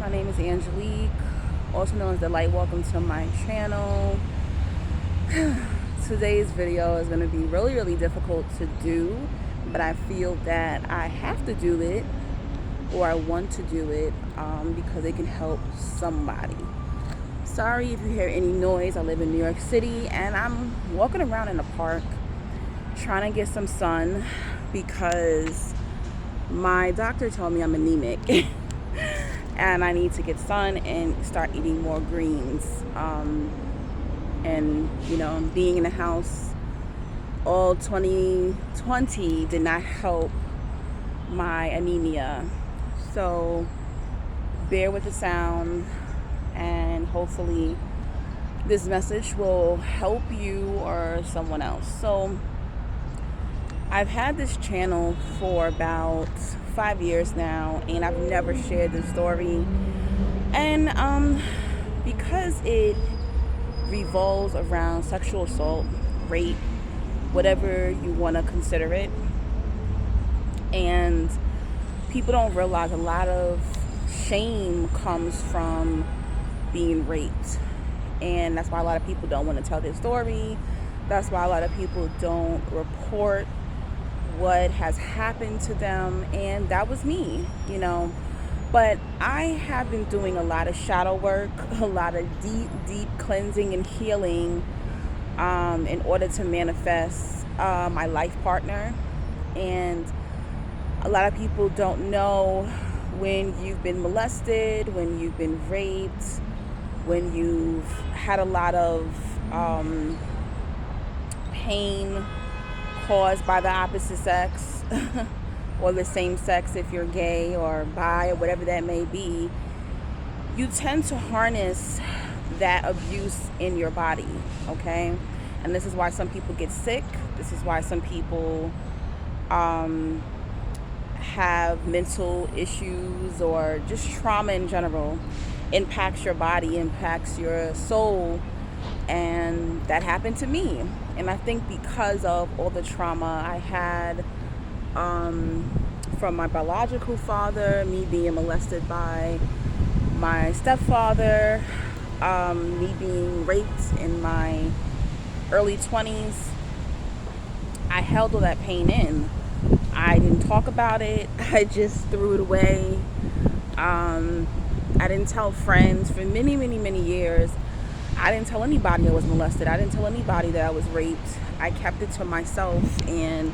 My name is Angelique, also known as The Light. Welcome to my channel. Today's video is going to be really difficult to do, but I feel that I have to do it, or I want to do it, because it can help somebody. Sorry if you hear any noise. I live in New York City and I'm walking around in the park trying to get some sun because my doctor told me I'm anemic and I need to get sun and start eating more greens. And being in the house all 2020 did not help my anemia. So bear with the sound, and hopefully this message will help you or someone else. So I've had this channel for about 5 years now, and I've never shared this story. And because it revolves around sexual assault, rape, whatever you want to consider it, and people don't realize a lot of shame comes from being raped, and that's why a lot of people don't want to tell their story. That's why a lot of people don't report what has happened to them, and that was me, but I have been doing a lot of shadow work, a lot of deep cleansing and healing, in order to manifest my life partner. And a lot of people don't know, when you've been molested, when you've been raped, when you've had a lot of pain caused by the opposite sex or the same sex, if you're gay or bi or whatever that may be, you tend to harness that abuse in your body, okay? And this is why some people get sick. This is why some people have mental issues, or just trauma in general impacts your body, impacts your soul. And that happened to me. And I think because of all the trauma I had from my biological father, me being molested by my stepfather, me being raped in my early 20s, I held all that pain in. I didn't talk about it. I just threw it away. I didn't tell friends for many years. I didn't tell anybody I was molested. I didn't tell anybody that I was raped. I kept it to myself, and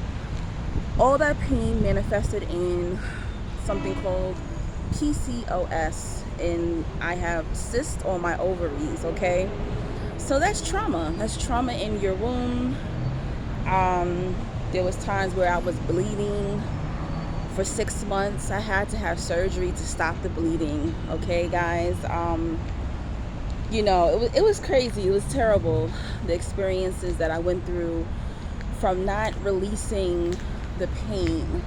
all that pain manifested in something called PCOS, and I have cysts on my ovaries, okay? So that's trauma. That's trauma in your womb. There was times where I was bleeding for 6 months. I had to have surgery to stop the bleeding, okay, guys? It was crazy. It was terrible, the experiences that I went through from not releasing the pain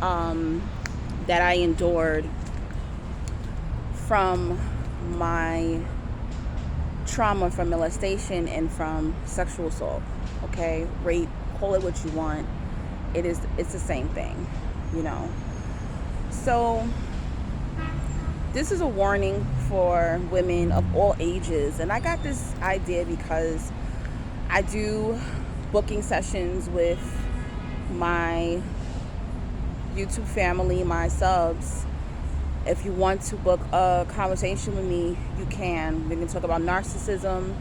that I endured from my trauma, from molestation and from sexual assault, okay? Rape, call it what you want. It's the same thing, So this is a warning for women of all ages. And I got this idea because I do booking sessions with my YouTube family, my subs. If you want to book a conversation with me, you can. We can talk about narcissism.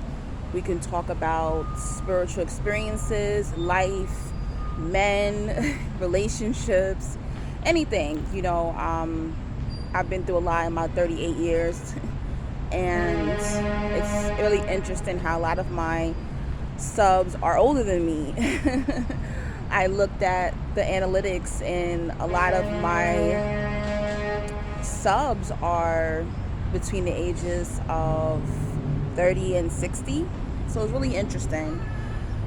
We can talk about spiritual experiences, life, men, relationships, anything, I've been through a lot in my 38 years, and it's really interesting how a lot of my subs are older than me. I looked at the analytics, and a lot of my subs are between the ages of 30 and 60, so it's really interesting.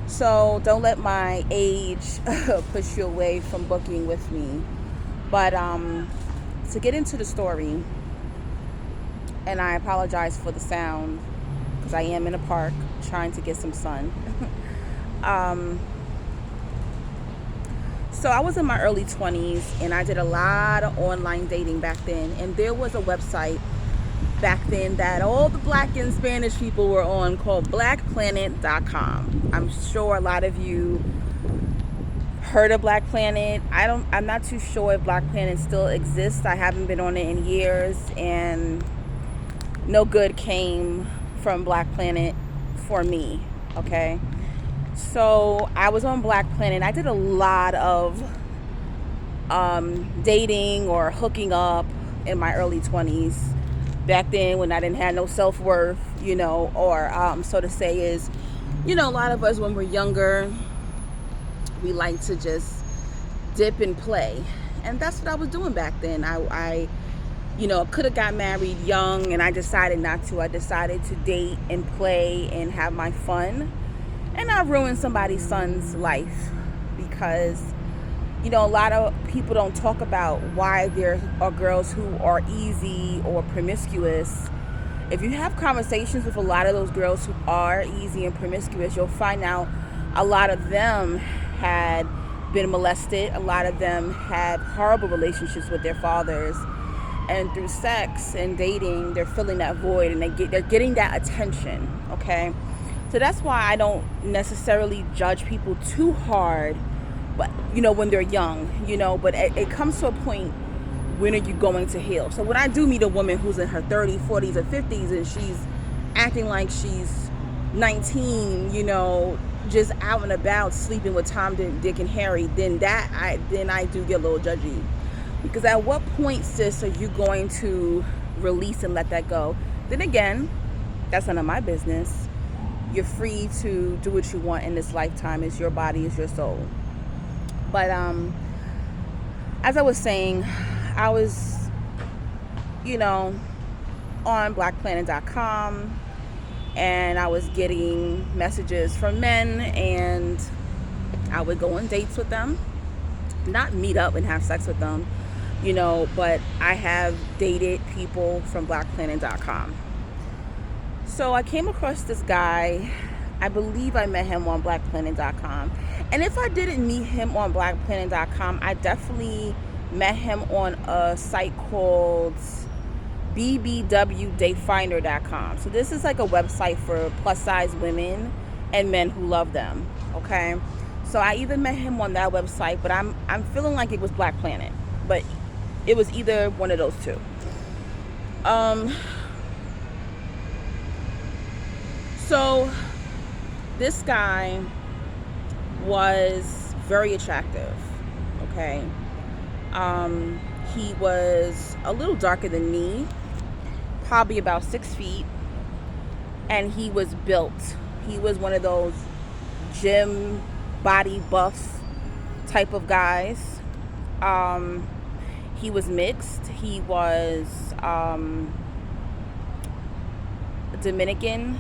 So don't let my age push you away from booking with me. But to get into the story, and I apologize for the sound because I am in a park trying to get some sun. So I was in my early 20s, and I did a lot of online dating back then. And there was a website back then that all the black and Spanish people were on, called blackplanet.com. I'm sure a lot of you heard of Black Planet. I'm not too sure if Black Planet still exists. I haven't been on it in years, and no good came from Black Planet for me. Okay, so I was on Black Planet. I did a lot of dating or hooking up in my early 20s. Back then, when I didn't have no self-worth, or so to say, is, a lot of us when we're younger, we like to just dip and play. And that's what I was doing back then. I could have got married young, and I decided not to. I decided to date and play and have my fun and not ruin somebody's son's life, because a lot of people don't talk about why there are girls who are easy or promiscuous. If you have conversations with a lot of those girls who are easy and promiscuous, you'll find out a lot of them had been molested. A lot of them had horrible relationships with their fathers. And through sex and dating, they're filling that void, and they're getting that attention, okay? So that's why I don't necessarily judge people too hard, but when they're young, but it comes to a point, when are you going to heal? So when I do meet a woman who's in her 30s, 40s, or 50s, and she's acting like she's 19, just out and about sleeping with Tom, Dick, and Harry, then I do get a little judgy. Because at what point, sis, are you going to release and let that go? Then again, that's none of my business. You're free to do what you want in this lifetime. It's your body, it's your soul. But as I was saying, I was, on blackplanet.com, and I was getting messages from men, and I would go on dates with them. Not meet up and have sex with them, but I have dated people from blackplanet.com. So I came across this guy. I believe I met him on blackplanet.com. And if I didn't meet him on blackplanet.com, I definitely met him on a site called bbwdatefinder.com. So this is like a website for plus size women and men who love them, okay? So I either met him on that website, but I'm feeling like it was Black Planet. But it was either one of those two. So this guy was very attractive, okay? He was a little darker than me, probably about 6 feet, and he was built. He was one of those gym body buff type of guys. He was mixed. He was Dominican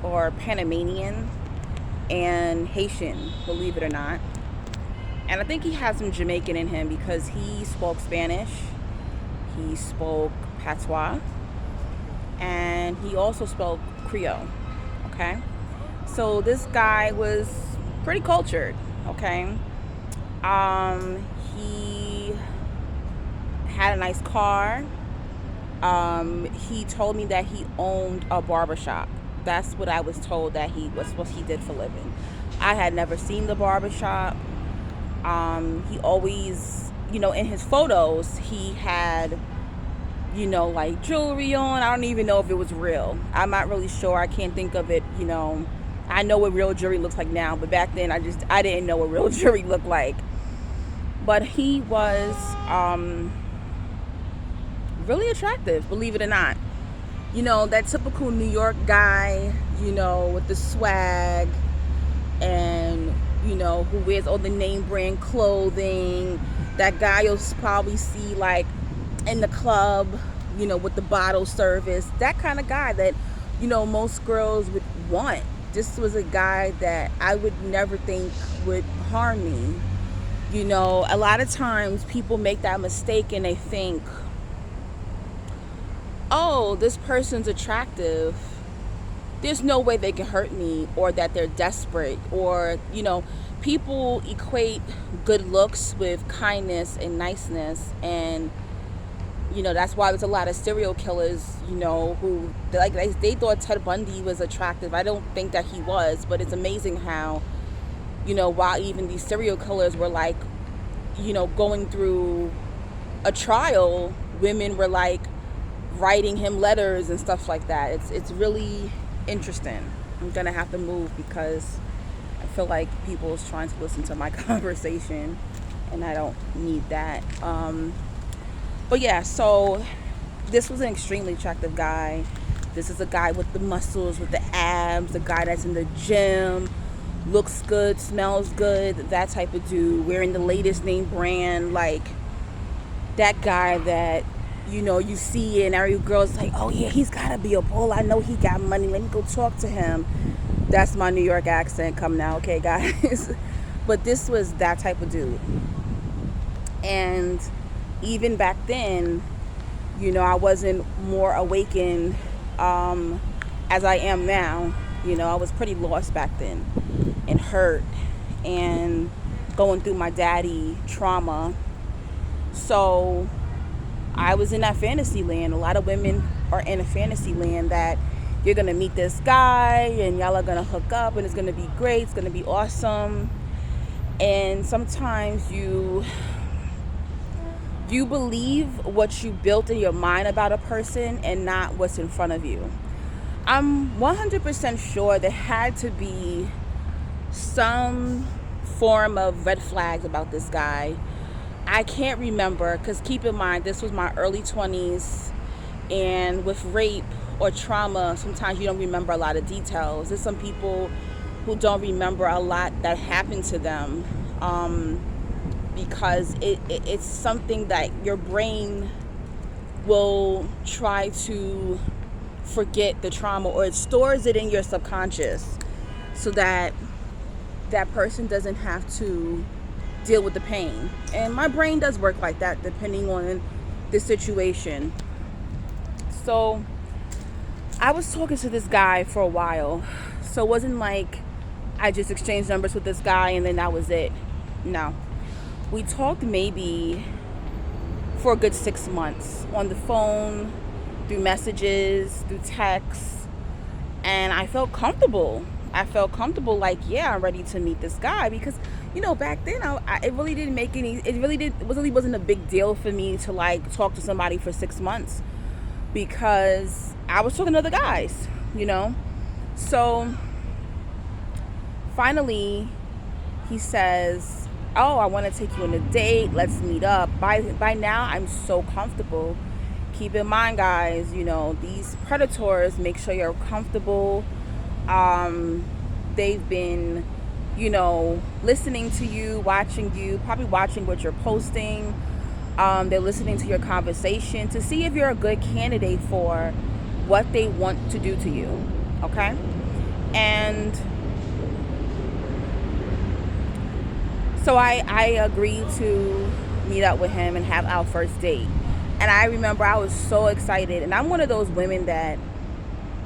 or Panamanian and Haitian, believe it or not. And I think he had some Jamaican in him, because he spoke Spanish, he spoke patois, and he also spoke Creole, okay? So this guy was pretty cultured, okay? He had a nice car. He told me that he owned a barbershop. That's what I was told that he did for a living. I had never seen the barbershop. He always, in his photos, he had, like jewelry on. I don't even know if it was real. I'm not really sure. I can't think of it, I know what real jewelry looks like now, but back then I didn't know what real jewelry looked like. But he was really attractive, believe it or not. That typical New York guy, with the swag, and who wears all the name brand clothing. That guy you'll probably see like in the club, with the bottle service. That kind of guy that, most girls would want. This was a guy that I would never think would harm me. A lot of times people make that mistake and they think, oh, this person's attractive, there's no way they can hurt me, or that they're desperate, or people equate good looks with kindness and niceness, and That's why there's a lot of serial killers, who like they thought Ted Bundy was attractive. I don't think that he was, but it's amazing how, while even these serial killers were like, going through a trial, women were like writing him letters and stuff like that. It's really interesting. I'm gonna have to move because I feel like people is trying to listen to my conversation, and I don't need that. But yeah, so this was an extremely attractive guy. This is a guy with the muscles, with the abs, a guy that's in the gym, looks good, smells good, that type of dude, wearing the latest name brand, like that guy that, you see and every girl's like, oh yeah, he's gotta be a bull. I know he got money. Let me go talk to him. That's my New York accent coming out, okay, guys? But this was that type of dude. And even back then, I wasn't more awakened as I am now. I was pretty lost back then and hurt and going through my daddy trauma. So I was in that fantasy land. A lot of women are in a fantasy land that you're going to meet this guy and y'all are going to hook up and it's going to be great. It's going to be awesome. And sometimes you believe what you built in your mind about a person and not what's in front of you. I'm 100% sure there had to be some form of red flags about this guy. I can't remember, because keep in mind, this was my early 20s, and with rape or trauma, sometimes you don't remember a lot of details. There's some people who don't remember a lot that happened to them, because it's something that your brain will try to forget the trauma, or it stores it in your subconscious so that that person doesn't have to deal with the pain. And my brain does work like that depending on the situation. So I was talking to this guy for a while. So it wasn't like I just exchanged numbers with this guy and then that was it. No. We talked maybe for a good 6 months on the phone, through messages, through texts, and I felt comfortable. Like, yeah, I'm ready to meet this guy, because back then it really wasn't a big deal for me to like talk to somebody for 6 months, because I was talking to other guys, So finally he says, oh, I want to take you on a date, let's meet up. By now I'm so comfortable. Keep in mind, guys, these predators make sure you're comfortable. They've been, listening to you, watching you, probably watching what you're posting. They're listening to your conversation to see if you're a good candidate for what they want to do to you. Okay? And so I agreed to meet up with him and have our first date. And I remember I was so excited. And I'm one of those women that,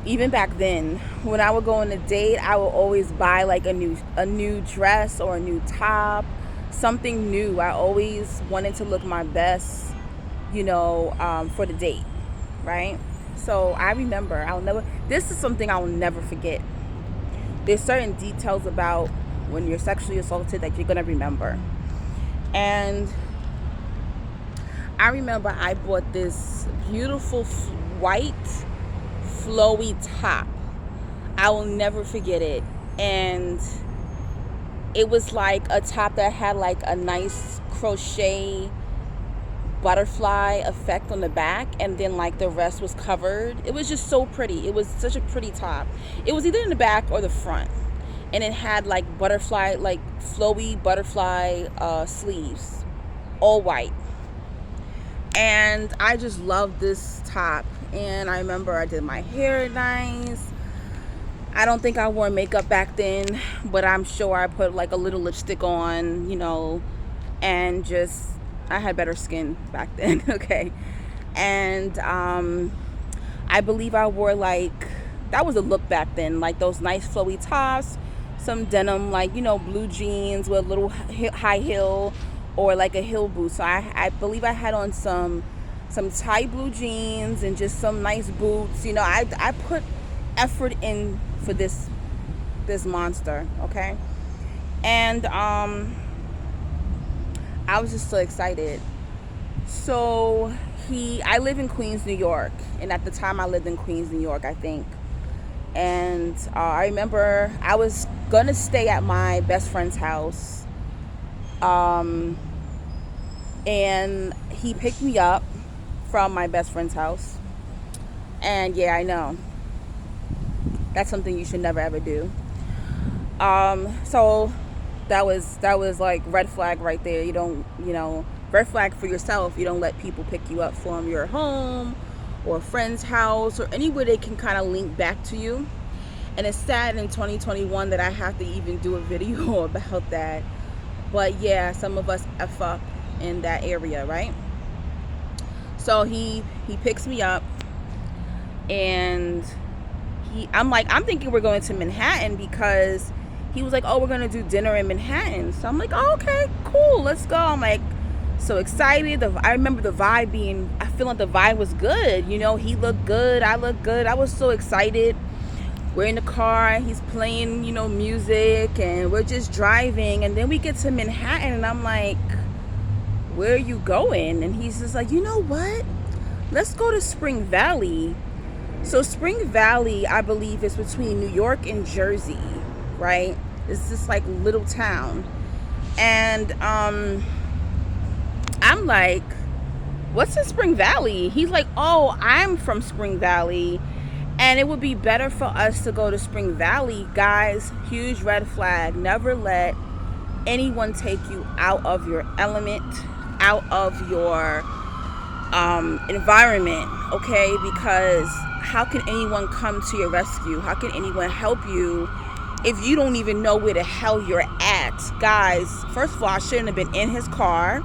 even back then, when I would go on a date, I would always buy like a new dress or a new top, something new. I always wanted to look my best, for the date, right? So I remember, this is something I will never forget. There's certain details about when you're sexually assaulted that you're going to remember. And I remember I bought this beautiful white flowy top. I will never forget it. And it was like a top that had like a nice crochet butterfly effect on the back, and then like the rest was covered. It was just so pretty. It was such a pretty top. It was either in the back or the front, and it had like butterfly, like flowy butterfly sleeves, all white. And I just loved this top. And I remember I did my hair nice. I don't think I wore makeup back then, but I'm sure I put like a little lipstick on, and just, I had better skin back then. Okay. And I believe I wore that was a look back then, like those nice flowy tops, some denim, like, blue jeans with a little high heel or like a heel boot. So I believe I had on some some tight blue jeans and just some nice boots. You know, I put effort in for this monster, okay? And I was just so excited. So I live in Queens, New York, and at the time I lived in Queens, New York, I think. And I remember I was gonna stay at my best friend's house, and he picked me up from my best friend's house. And yeah, I know that's something you should never ever do. So that was like red flag right there. You don't, red flag for yourself. You don't let people pick you up from your home or a friend's house or anywhere they can kind of link back to you. And it's sad in 2021 that I have to even do a video about that. But yeah, some of us F up in that area, right? So he picks me up, and I'm thinking we're going to Manhattan, because he was like, oh, we're gonna do dinner in Manhattan. So I'm like, oh, okay, cool, let's go. I'm like so excited. I remember the vibe I feel like the vibe was good. He looked good, I looked good. I was so excited. We're in the car, he's playing, music, and we're just driving. And then we get to Manhattan, and I'm like, where are you going? And he's just like, you know what? Let's go to Spring Valley. So Spring Valley, I believe, is between New York and Jersey, right? It's this like little town. And I'm like, what's in Spring Valley? He's like, oh, I'm from Spring Valley, and it would be better for us to go to Spring Valley. Guys, huge red flag. Never let anyone take you out of your element, out of your environment, okay? Because how can anyone come to your rescue? How can anyone help you if you don't even know where the hell you're at? Guys, first of all, I shouldn't have been in his car.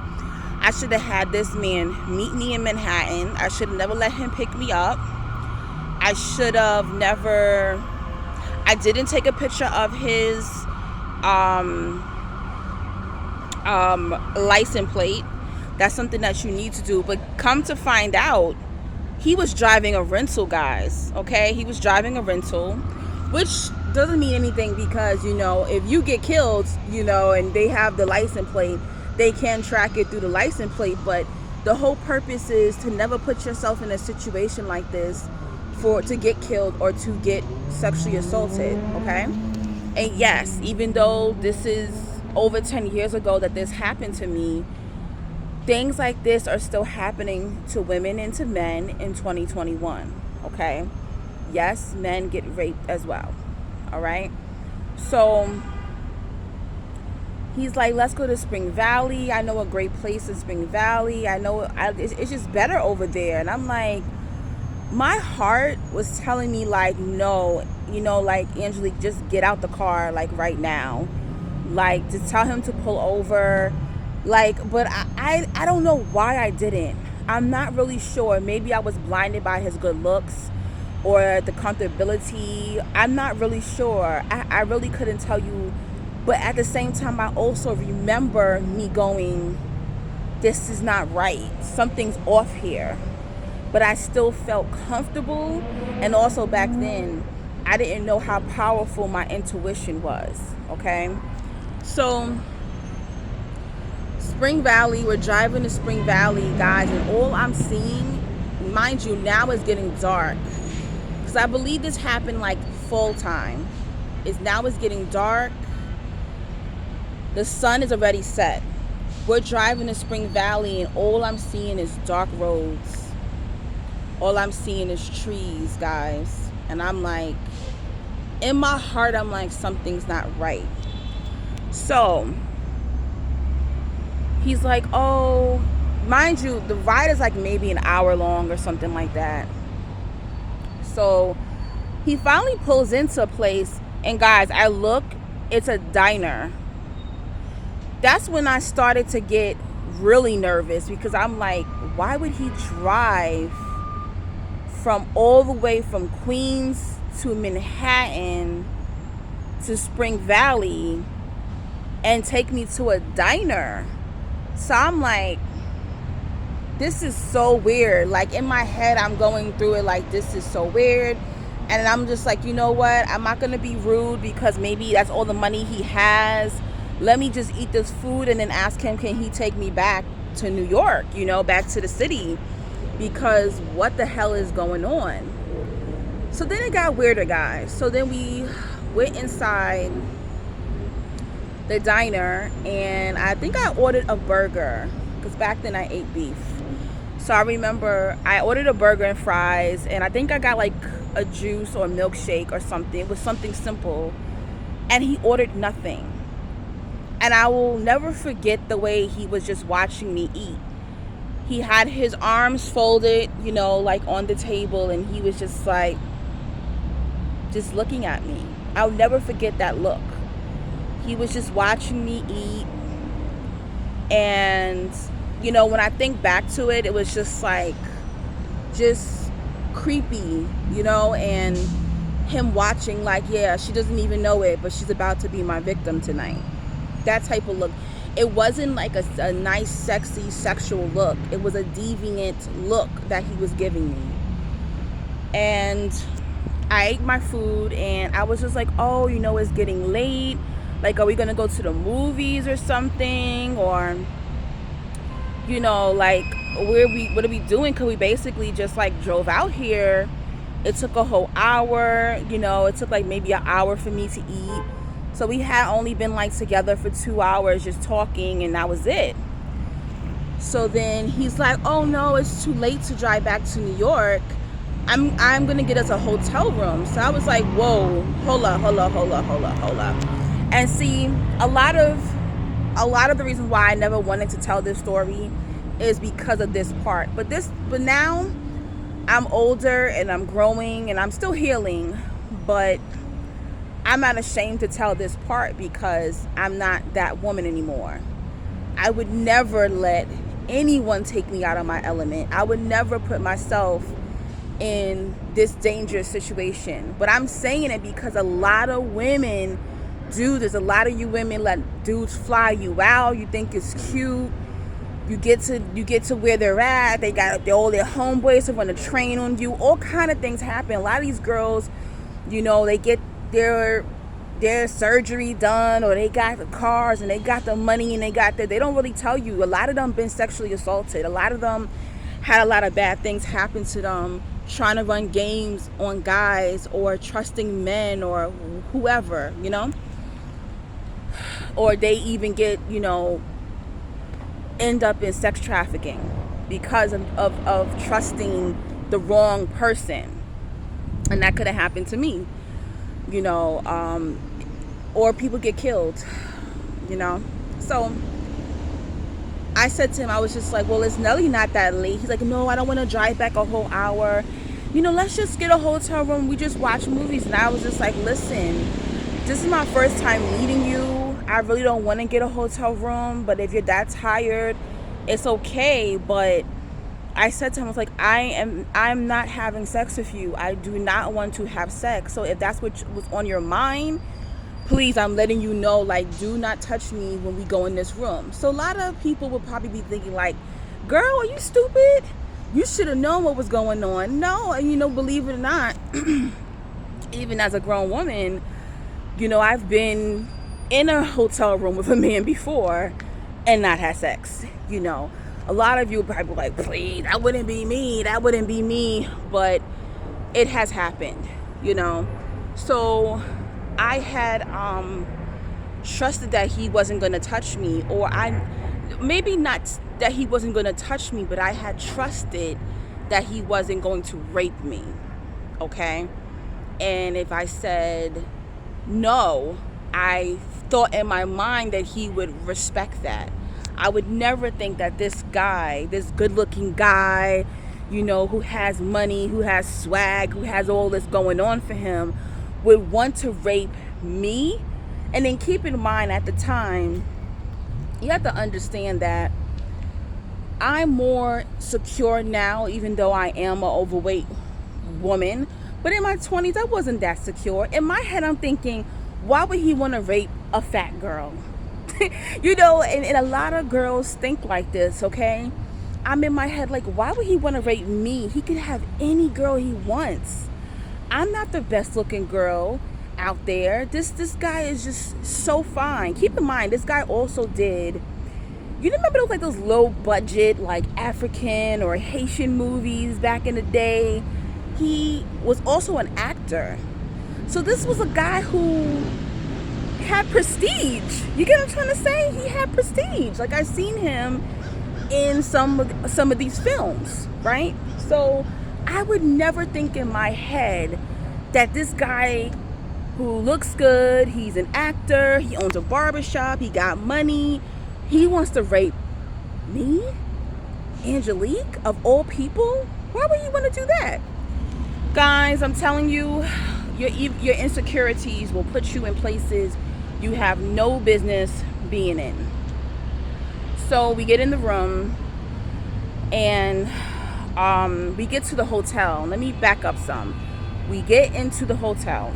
I should have had this man meet me in Manhattan. I should have never let him pick me up. I should have never... I didn't take a picture of his license plate. That's something that you need to do. But come to find out, he was driving a rental, guys. Okay? He was driving a rental, which doesn't mean anything, because, if you get killed, and they have the license plate, they can track it through the license plate. But the whole purpose is to never put yourself in a situation like this to get killed or to get sexually assaulted, okay? And yes, even though this is over 10 years ago that this happened to me, things like this are still happening to women and to men in 2021, okay? Yes, men get raped as well, all right? So he's like, let's go to Spring Valley. I know a great place in Spring Valley. I know it's just better over there. And I'm like, my heart was telling me like, no, like, Angelique, just get out the car, like, right now. Like, just tell him to pull over. Like, but I don't know why I didn't. I'm not really sure. Maybe I was blinded by his good looks or the comfortability. I'm not really sure. I really couldn't tell you. But at the same time, I also remember me going, this is not right. Something's off here. But I still felt comfortable. And also back then, I didn't know how powerful my intuition was, okay? So Spring Valley, we're driving to Spring Valley, guys, and all I'm seeing, mind you, now it's getting dark, because I believe this happened like full time. Now it's getting dark. The sun is already set. We're driving to Spring Valley, and all I'm seeing is dark roads. All I'm seeing is trees, guys. And I'm like, in my heart, I'm like, something's not right. So he's like, oh, mind you, the ride is like maybe an hour long or something like that. So he finally pulls into a place, and guys, I look, it's a diner. That's when I started to get really nervous, because I'm like, why would he drive from all the way from Queens to Manhattan to Spring Valley and take me to a diner? So I'm like, this is so weird. Like, in my head, I'm going through it like, this is so weird. And I'm just like, you know what? I'm not going to be rude because maybe that's all the money he has. Let me just eat this food and then ask him, can he take me back to New York, back to the city? Because what the hell is going on? So then it got weirder, guys. So then we went inside the diner, and I think I ordered a burger because back then I ate beef. So I remember I ordered a burger and fries, and I think I got like a juice or a milkshake or something. It was something simple, and he ordered nothing. And I will never forget the way he was just watching me eat. He had his arms folded, like on the table, and he was just like, just looking at me. I'll never forget that look. He was just watching me eat. And, when I think back to it, it was just like, just creepy, and him watching like, yeah, she doesn't even know it, but she's about to be my victim tonight. That type of look. It wasn't like a nice, sexy, sexual look. It was a deviant look that he was giving me. And I ate my food, and I was just like, oh, it's getting late. Like, are we going to go to the movies or something? Or, like, what are we doing? Because we basically just, like, drove out here. It took a whole hour. It took, like, maybe an hour for me to eat. So we had only been, like, together for 2 hours just talking, and that was it. So then he's like, oh, no, it's too late to drive back to New York. I'm going to get us a hotel room. So I was like, whoa, hold up. And see, a lot of the reasons why I never wanted to tell this story is because of this part. But now I'm older and I'm growing and I'm still healing, but I'm not ashamed to tell this part because I'm not that woman anymore. I would never let anyone take me out of my element. I would never put myself in this dangerous situation. But I'm saying it because a lot of women do this. A lot of you women let dudes fly you out. You think it's cute. You get to where they're at. They got all their homeboys to run a train on you. All kind of things happen. A lot of these girls, they get their surgery done, or they got the cars and they got the money and they don't really tell you. A lot of them been sexually assaulted. A lot of them had a lot of bad things happen to them trying to run games on guys or trusting men or whoever, or they even get, end up in sex trafficking because of trusting the wrong person. And that could have happened to me, or people get killed, So I said to him, I was just like, well, it's Nelly not that late. He's like, no, I don't want to drive back a whole hour. Let's just get a hotel room. We just watch movies. And I was just like, listen, this is my first time meeting you. I really don't want to get a hotel room. But if you're that tired, it's okay. But I said to him, I was like, I'm not having sex with you. I do not want to have sex. So if that's what was on your mind, please, I'm letting you know, like, do not touch me when we go in this room. So a lot of people would probably be thinking like, girl, are you stupid? You should have known what was going on. No, and believe it or not, even as a grown woman, I've been in a hotel room with a man before and not had sex. A lot of you would probably be like, please, that wouldn't be me. But it has happened, So I had trusted that he wasn't going to touch me, or maybe not that he wasn't going to touch me, but I had trusted that he wasn't going to rape me, okay? And if I said no, I thought in my mind that he would respect that. I would never think that this guy, this good-looking guy, who has money, who has swag, who has all this going on for him, would want to rape me. And then keep in mind, at the time, you have to understand that I'm more secure now, even though I am an overweight woman. But in my 20s, I wasn't that secure. In my head, I'm thinking, why would he want to rape a fat girl? And a lot of girls think like this, okay? I'm in my head like, why would he want to rape me? He could have any girl he wants. I'm not the best looking girl out there. This guy is just so fine. Keep in mind, this guy also did, you remember those like those low budget like African or Haitian movies back in the day? He was also an actor. So this was a guy who had prestige. You get what I'm trying to say? He had prestige. Like, I've seen him in some of these films, right? So I would never think in my head that this guy who looks good, he's an actor, he owns a barbershop, he got money, he wants to rape me, Angelique, of all people. Why would he want to do that? Guys, I'm telling you, your insecurities will put you in places you have no business being in. So we get in the room and we get to the hotel. Let me back up some. We get into the hotel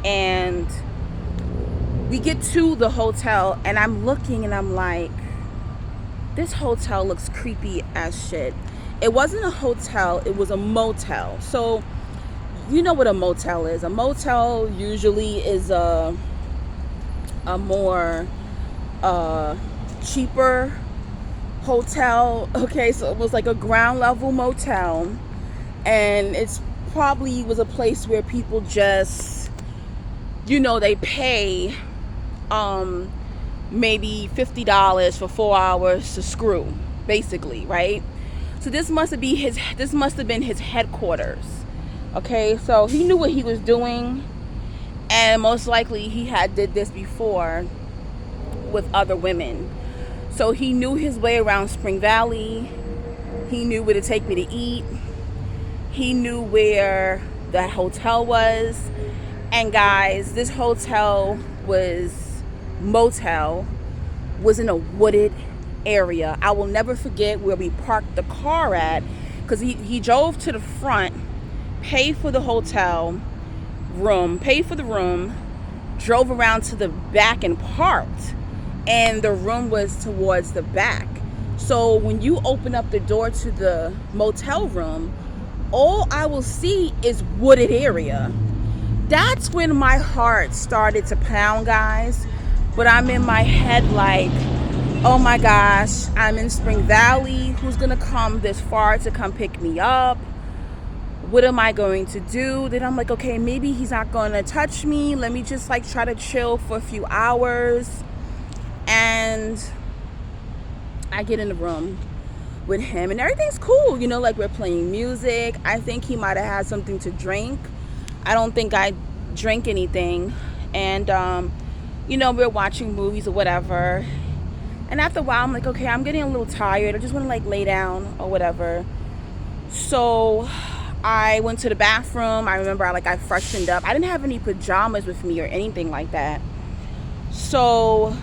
and I'm looking and I'm like, this hotel looks creepy as shit. It wasn't a hotel, it was a motel. So you know what a motel is. A motel usually is a more cheaper hotel. Okay, so it was like a ground level motel, and it's probably was a place where people just, they pay maybe $50 for 4 hours to screw, basically, right? So this must have been his headquarters. Okay, so he knew what he was doing, and most likely he had did this before with other women. So he knew his way around Spring Valley. He knew where to take me to eat. He knew where that hotel was. And guys, this motel was in a wooded area. I will never forget where we parked the car at, because he drove to the front, paid for the hotel room, paid for the room, drove around to the back and parked, and the room was towards the back. So when you open up the door to the motel room, all I will see is wooded area. That's when my heart started to pound, guys. But I'm in my head like, oh my gosh, I'm in Spring Valley. Who's gonna come this far to come pick me up? What am I going to do? Then I'm like, okay, maybe he's not gonna touch me. Let me just like try to chill for a few hours. And I get in the room with him and everything's cool. Like we're playing music. I think he might have had something to drink. I don't think I drank anything. And, we're watching movies or whatever. And after a while, I'm like, okay, I'm getting a little tired. I just want to like lay down or whatever. So I went to the bathroom. I remember I freshened up. I didn't have any pajamas with me or anything like that. So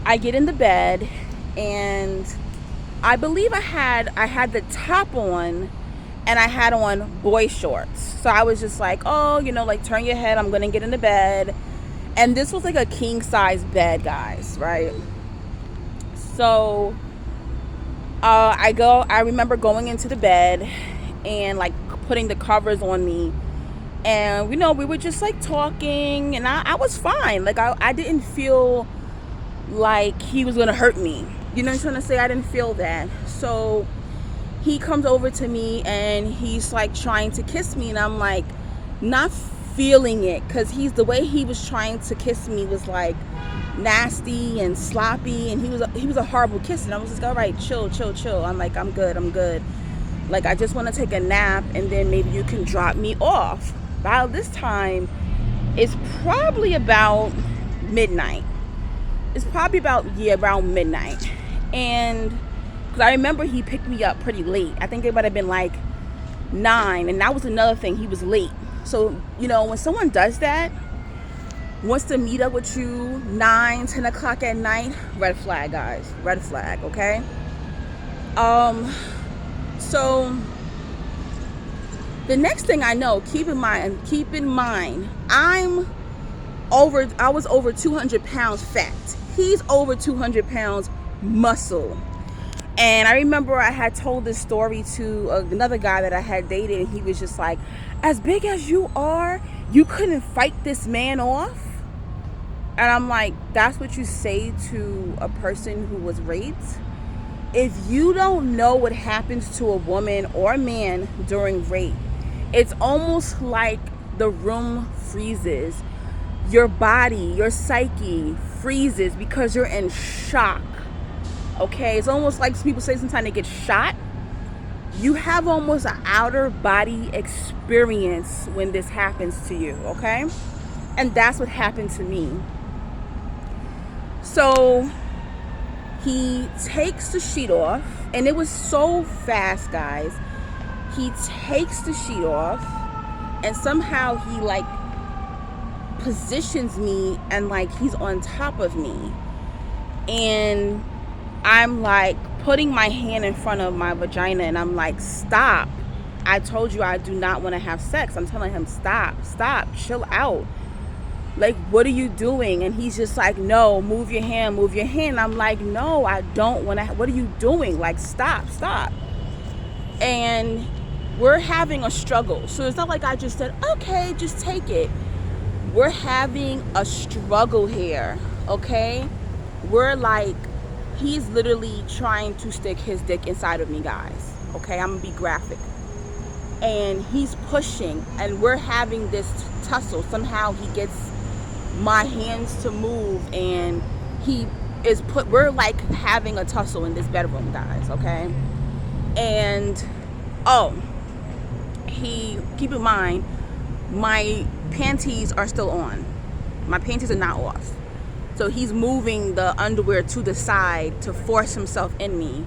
I get in the bed, and I believe I had the top on, and I had on boy shorts. So I was just like, oh, like turn your head. I'm going to get in the bed. And this was like a king size bed, guys, right? So I remember going into the bed and like putting the covers on me, and we were just like talking, and I was fine. Like I didn't feel like he was gonna hurt me. You know what I'm trying to say? I didn't feel that. So he comes over to me and he's like trying to kiss me, and I'm like not feeling it, because the way he was trying to kiss me was like nasty and sloppy, and he was a horrible kiss. And I was just like, all right, chill. I'm like, I'm good. Like, I just want to take a nap, and then maybe you can drop me off. By this time, it's probably about midnight. Around midnight. And because I remember he picked me up pretty late. I think it might have been like 9, and that was another thing. He was late. So, when someone does that, wants to meet up with you 9, 10 o'clock at night, red flag, guys. Red flag, okay? So the next thing I know, keep in mind, I was over 200 pounds fat. He's over 200 pounds muscle. And I remember I had told this story to another guy that I had dated, and he was just like, as big as you are, you couldn't fight this man off? And I'm like, that's what you say to a person who was raped? If you don't know what happens to a woman or a man during rape, it's almost like the room freezes. Your body, your psyche freezes because you're in shock. Okay, it's almost like people say sometimes they get shot. You have almost an outer body experience when this happens to you, okay? And that's what happened to me. So he takes the sheet off, and it was so fast, guys. He takes the sheet off, and somehow he like positions me, and like he's on top of me. And I'm like putting my hand in front of my vagina, and I'm like, stop. I told you I do not want to have sex. I'm telling him, stop, chill out. Like, what are you doing? And he's just like, no, move your hand. I'm like, no, I don't want to. What are you doing? Like, stop. And we're having a struggle. So it's not like I just said, okay, just take it. We're having a struggle here, okay? We're like, he's literally trying to stick his dick inside of me, guys. Okay, I'm gonna be graphic. And he's pushing, and we're having this tussle. Somehow he gets my hands to move, and we're like having a tussle in this bedroom, guys, okay? And keep in mind, my panties are still on. My panties are not off. So he's moving the underwear to the side to force himself in me.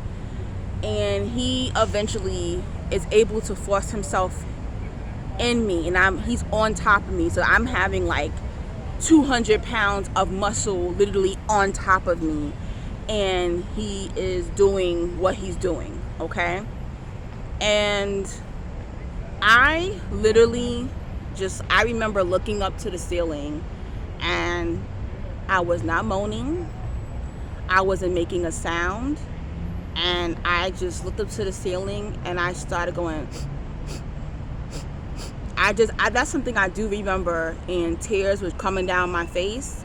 And he eventually is able to force himself in me. And he's on top of me. So I'm having like 200 pounds of muscle literally on top of me. And he is doing what he's doing, okay? And I literally I remember looking up to the ceiling, and I was not moaning. I wasn't making a sound. And I just looked up to the ceiling, and I started going. That's something I do remember, and tears was coming down my face.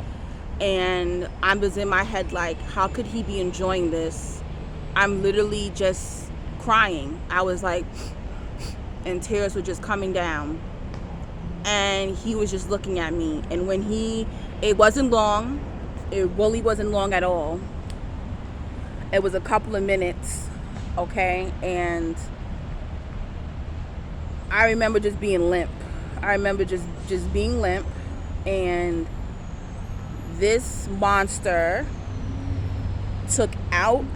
And I was in my head like, how could he be enjoying this? I'm literally just crying. I was like, and tears were just coming down. And he was just looking at me. And when it wasn't long. It really wasn't long at all. It was a couple of minutes, okay? And I remember just being limp. I remember just being limp. And this monster took out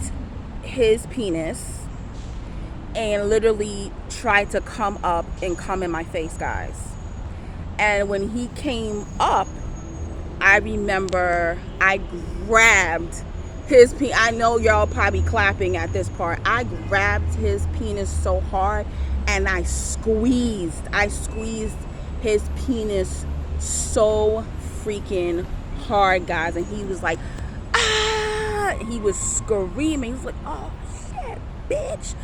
his penis and literally tried to come up and come in my face, guys. And when he came up, I remember I grabbed his penis. I know y'all probably clapping at this part. I grabbed his penis so hard, and I squeezed his penis so freaking hard, guys. And he was like, ah! He was screaming. He was like, oh shit, bitch.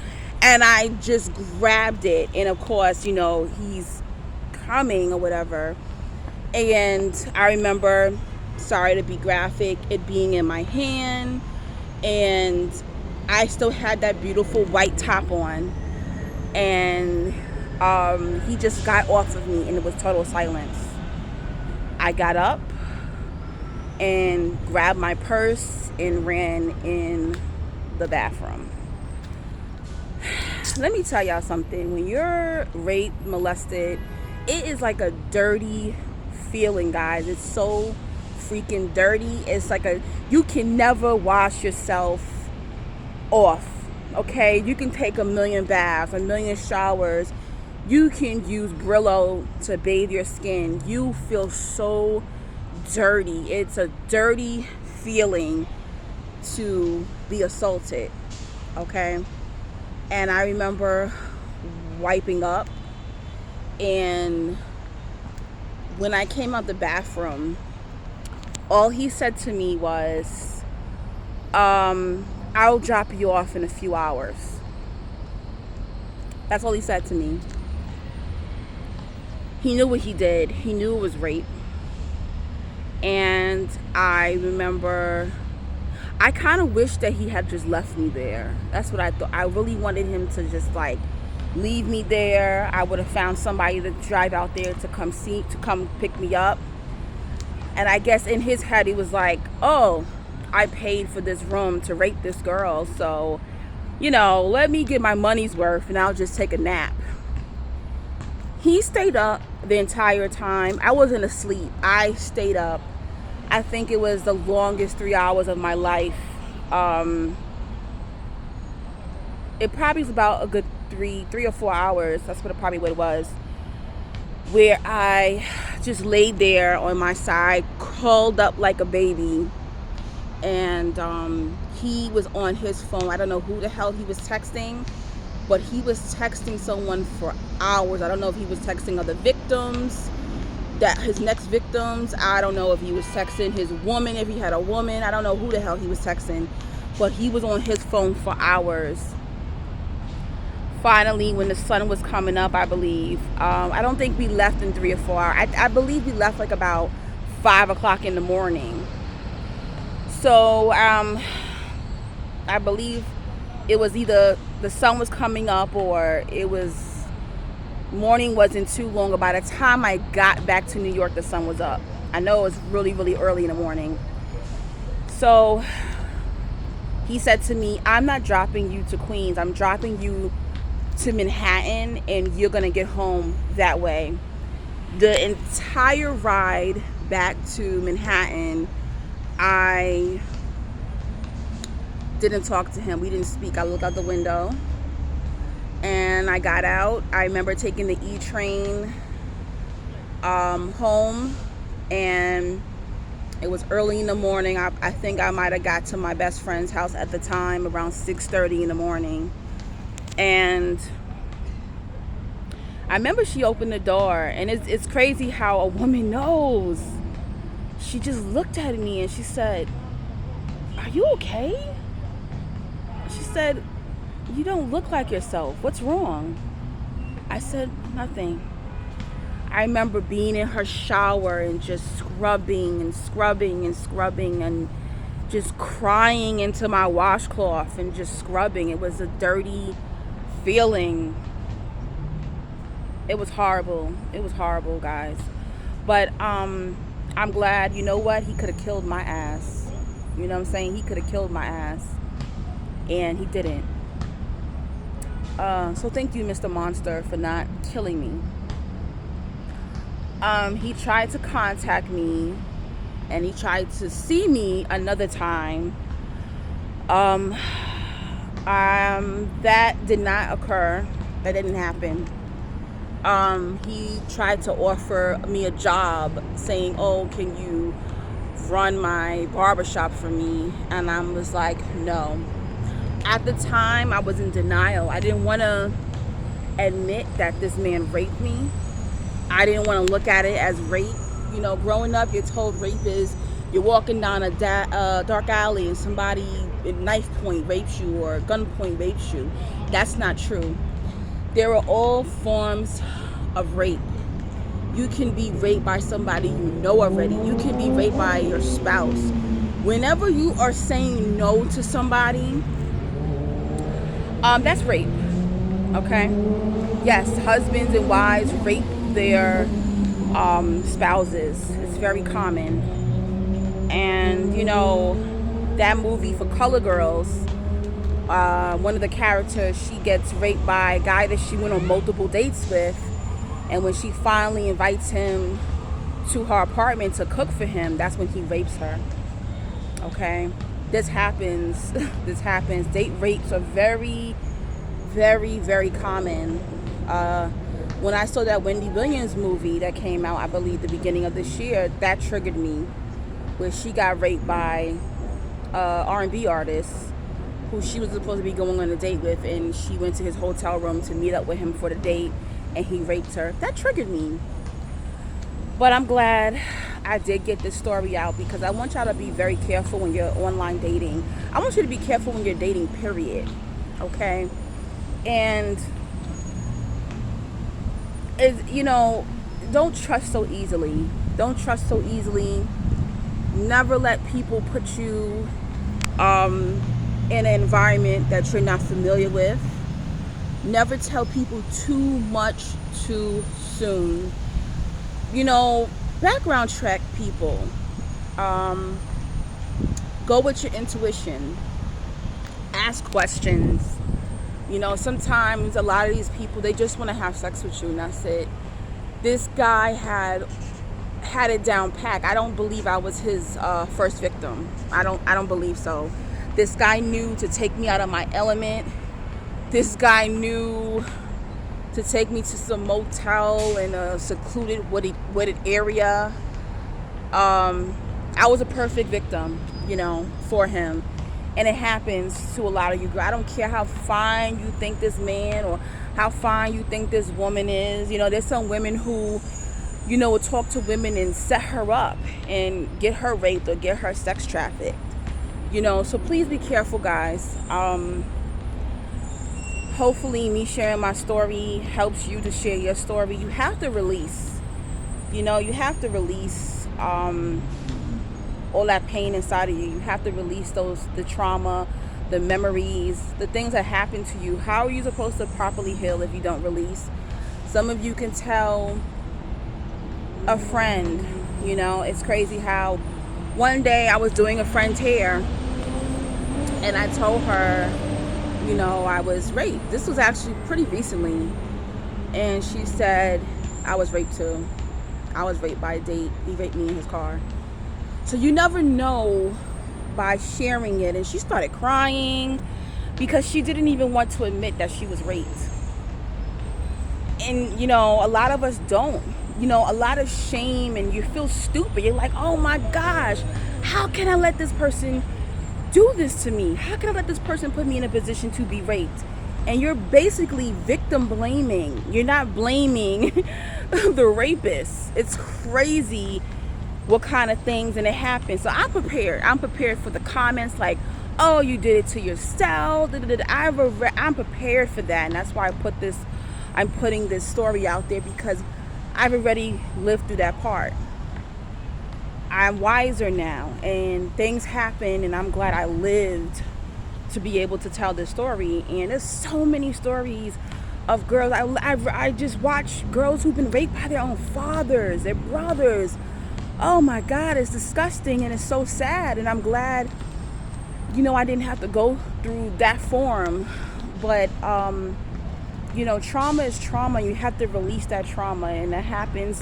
And I just grabbed it. And of course, he's coming or whatever. And I remember, sorry to be graphic, it being in my hand, and I still had that beautiful white top on. And he just got off of me, and it was total silence. I got up and grabbed my purse and ran in the bathroom. Let me tell y'all something. When you're raped, molested, it is like a dirty feeling, guys. It's so freaking dirty. It's like you can never wash yourself off, okay? You can take 1,000,000 baths, 1,000,000 showers. You can use Brillo to bathe your skin. You feel so dirty. It's a dirty feeling to be assaulted, okay? And I remember wiping up, and when I came out the bathroom, all he said to me was, I I'll drop you off in a few hours. That's all he said to me. He knew what he did. He knew it was rape. And I remember, I kind of wish that he had just left me there. That's what I thought. I really wanted him to just like leave me there. I would have found somebody to drive out there to come pick me up. And I guess in his head he was like, oh, I paid for this room to rape this girl, so let me get my money's worth and I'll just take a nap. He stayed up the entire time. I wasn't asleep. I stayed up. I think it was the longest 3 hours of my life. It probably was about a good three or 4 hours. That's what it was. Where I just laid there on my side, curled up like a baby. And he was on his phone. I don't know who the hell he was texting, but he was texting someone for hours. I don't know if he was texting other victims, his next victims. I don't know if he was texting his woman, if he had a woman. I don't know who the hell he was texting, but he was on his phone for hours. Finally, when the sun was coming up, I believe, I don't think we left in 3 or 4 hours. I believe we left like about 5 o'clock in the morning. So I believe it was either the sun was coming up or it was morning wasn't too long. By the time I got back to New York, the sun was up. I know it was really, really early in the morning. So he said to me, I'm not dropping you to Queens. I'm dropping you to Manhattan and you're going to get home that way. The entire ride back to Manhattan, I didn't talk to him. We didn't speak. I looked out the window and I got out. I remember taking the E train home, and it was early in the morning. I think I might have got to my best friend's house at the time around 6:30 in the morning. And I remember she opened the door, and it's crazy how a woman knows. She just looked at me and she said, "Are you okay?" She said, "You don't look like yourself. What's wrong?" I said, "Nothing." I remember being in her shower and just scrubbing and scrubbing and scrubbing and just crying into my washcloth and just scrubbing. It was a dirty feeling. It was horrible. It was horrible, guys. But I'm glad, you know what? He could have killed my ass. You know what I'm saying? He could have killed my ass. And he didn't. So thank you, Mr. Monster, for not killing me. He tried to contact me and he tried to see me another time. That did not occur. That didn't happen. He tried to offer me a job, saying, "Oh, can you run my barbershop for me?" And I was like, no. At the time, I was in denial. I didn't want to admit that this man raped me. I didn't want to look at it as rape. You know, growing up, you're told rape is you're walking down a dark alley and somebody at knife point rapes you or gunpoint rapes you. That's not true. There are all forms of rape. You can be raped by somebody you know already. You can be raped by your spouse. Whenever you are saying no to somebody, that's rape. Okay? Yes, husbands and wives rape their spouses. It's very common. And, you know, that movie For Color Girls, one of the characters, she gets raped by a guy that she went on multiple dates with. And when she finally invites him to her apartment to cook for him, that's when he rapes her. Okay? This happens. This happens. Date rapes are very, very, very common. When I saw that Wendy Williams movie that came out, I believe the beginning of this year, that triggered me. Where she got raped by R&B artist who she was supposed to be going on a date with, and she went to his hotel room to meet up with him for the date, and he raped her. That triggered me. But I'm glad I did get this story out because I want y'all to be very careful when you're online dating. I want you to be careful when you're dating, period. Okay? And, don't trust so easily. Don't trust so easily. Never let people put you in an environment that you're not familiar with. Never tell people too much too soon. Background check people. Go with your intuition. Ask questions. Sometimes a lot of these people, they just want to have sex with you, and that's it. This guy had it down pat. I don't believe I was his first victim. I don't believe so. This guy knew to take me out of my element. This guy knew to take me to some motel in a secluded, wooded area. I was a perfect victim, for him. And it happens to a lot of you girls. I don't care how fine you think this man or how fine you think this woman is. There's some women who, will talk to women and set her up and get her raped or get her sex trafficked. So please be careful, guys. Hopefully me sharing my story helps you to share your story. You have to release. You have to release all that pain inside of you. You have to release the trauma, the memories, the things that happened to you. How are you supposed to properly heal if you don't release? Some of you can tell a friend, it's crazy how one day I was doing a friend's hair and I told her, I was raped. This was actually pretty recently. And she said, I was raped too. I was raped by a date. He raped me in his car. So you never know by sharing it. And she started crying because she didn't even want to admit that she was raped. And, a lot of us don't. A lot of shame, and you feel stupid. You're like, oh my gosh, how can I let this person do this to me? How can I let this person put me in a position to be raped? And you're basically victim blaming. You're not blaming the rapist. It's crazy what kind of things, and it happens. So I'm prepared. I'm prepared for the comments like, oh, you did it to yourself. I'm prepared for that. And that's why I'm putting this story out there, because I've already lived through that part. I'm wiser now, and things happen, and I'm glad I lived to be able to tell this story. And there's so many stories of girls. I just watch girls who've been raped by their own fathers, their brothers. Oh my God, it's disgusting, and it's so sad. And I'm glad, I didn't have to go through that form. But, trauma is trauma. You have to release that trauma, and that happens,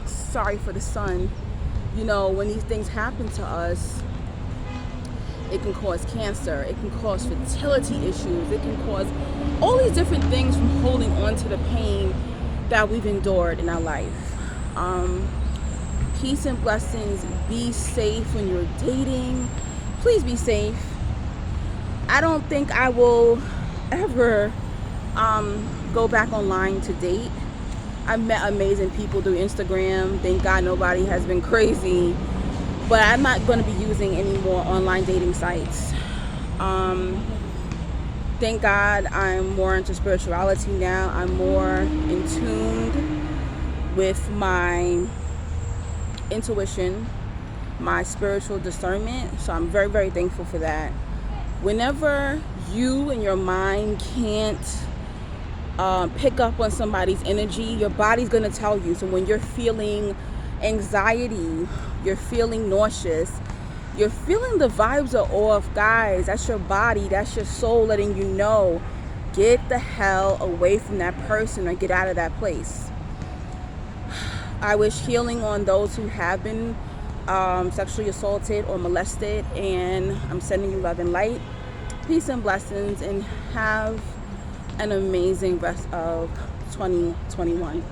sorry for the sun. When these things happen to us, it can cause cancer. It can cause fertility issues. It can cause all these different things from holding on to the pain that we've endured in our life. Peace and blessings. Be safe when you're dating. Please be safe. I don't think I will ever go back online to date. I've met amazing people through Instagram. Thank God nobody has been crazy. But I'm not going to be using any more online dating sites. Thank God I'm more into spirituality now. I'm more in tune with my intuition, my spiritual discernment. So I'm very, very thankful for that. Whenever you and your mind can't pick up on somebody's energy, your body's going to tell you. So when you're feeling anxiety, you're feeling nauseous, you're feeling the vibes are off, guys, that's your body, that's your soul letting you know, get the hell away from that person or get out of that place. I wish healing on those who have been sexually assaulted or molested, and I'm sending you love and light, peace and blessings, and have an amazing rest of 2021.